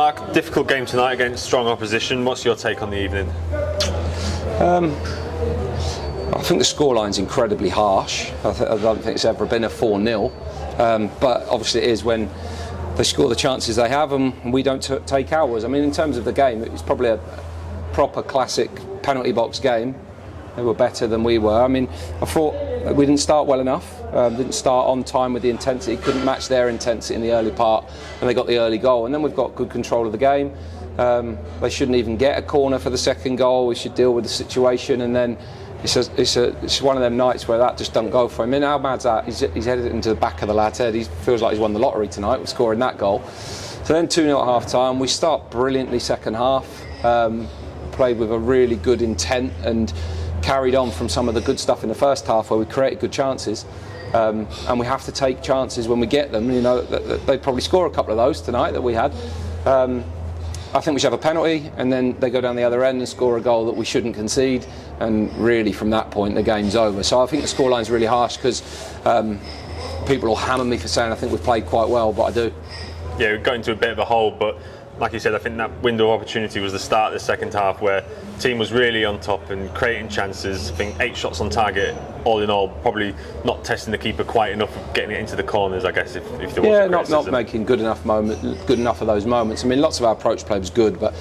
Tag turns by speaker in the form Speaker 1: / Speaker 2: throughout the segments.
Speaker 1: Mark, difficult game tonight against strong opposition. What's your take on the evening?
Speaker 2: I think the scoreline's incredibly harsh. I don't think it's ever been a 4-0. But obviously it is when they score the chances they have and we don't take ours. I mean, in terms of the game, it's probably a proper classic penalty box game. They were better than we were. I mean, I thought we didn't start well enough. Didn't start on time with the intensity. Couldn't match their intensity in the early part, and they got the early goal. And then we've got good control of the game. They shouldn't even get a corner for the second goal. We should deal with the situation, and then it's one of them nights where that just don't go for him. I mean, how bad's that? He's headed into the back of the lad's head. He feels like he's won the lottery tonight with scoring that goal. So then 2-0 at half time. We start brilliantly second half. Played with a really good intent and carried on from some of the good stuff in the first half where we created good chances. And we have to take chances when we get them. You know, they'd probably score a couple of those tonight that we had. I think we should have a penalty, and then they go down the other end and score a goal that we shouldn't concede, and really from that point the game's over. So I think the scoreline's really harsh because people will hammer me for saying I think we've played quite well, but I do.
Speaker 1: Yeah, we got into a bit of a hole, but like you said, I think that window of opportunity was the start of the second half where the team was really on top and creating chances. I think 8 shots on target, all in all, probably not testing the keeper quite enough, getting it into the corners, I guess, if there was
Speaker 2: not making good enough of those moments. I mean, lots of our approach play was good, but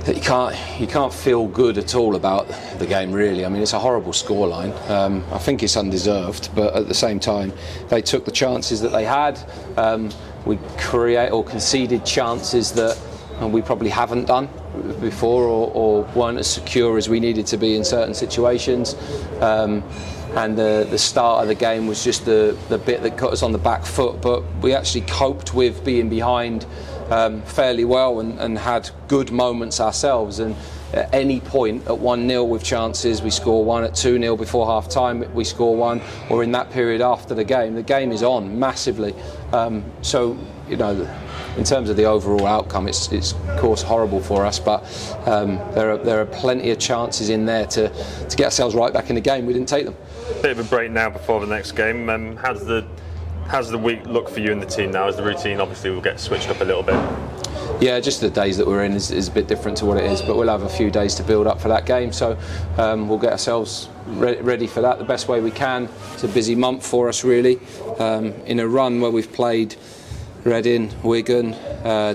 Speaker 2: you can't feel good at all about the game, really. I mean, it's a horrible scoreline. I think it's undeserved, but at the same time, they took the chances that they had. We conceded chances that we probably haven't done before, or weren't as secure as we needed to be in certain situations. And the start of the game was just the bit that got us on the back foot, but we actually coped with being behind fairly well and had good moments ourselves. And at any point at 1-0 with chances, we score one. At 2-0 before half time, we score one. Or in that period after the game is on massively. So, you know, in terms of the overall outcome, it's of course horrible for us, but there are plenty of chances in there to get ourselves right back in the game. We didn't take them.
Speaker 1: Bit of a break now before the next game. How's the week look for you and the team now? As the routine obviously will get switched up a little bit.
Speaker 2: Yeah, just the days that we're in is a bit different to what it is, but we'll have a few days to build up for that game, so we'll get ourselves ready for that the best way we can. It's a busy month for us, really, in a run where we've played Reading, Wigan,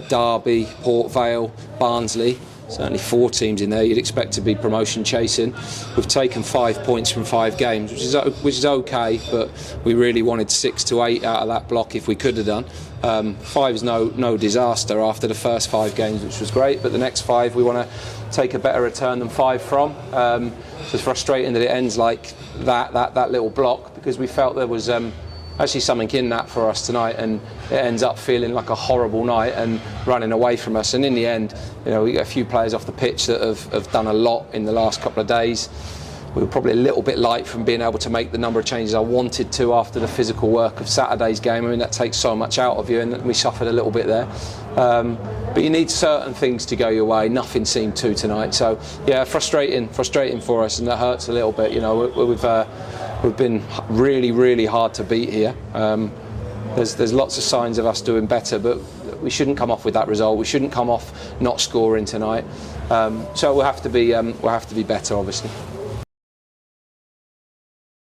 Speaker 2: Derby, Port Vale, Barnsley. Certainly 4 teams in there you'd expect to be promotion chasing. We've taken 5 points from 5 games, which is okay, but we really wanted 6 to 8 out of that block if we could have done. 5 is no disaster after the first 5 games, which was great, but the next 5 we want to take a better return than 5 from. So it's frustrating that it ends like that little block, because we felt there was actually something in that for us tonight, and it ends up feeling like a horrible night and running away from us. And in the end, you know, we get a few players off the pitch that have done a lot in the last couple of days. We were probably a little bit light from being able to make the number of changes I wanted to after the physical work of Saturday's game. I mean, that takes so much out of you, and we suffered a little bit there. But you need certain things to go your way. Nothing seemed to tonight. So yeah, frustrating for us, and that hurts a little bit. You know, we've been really, really hard to beat here. There's lots of signs of us doing better, but we shouldn't come off with that result. We shouldn't come off not scoring tonight. So we'll have to be better, obviously.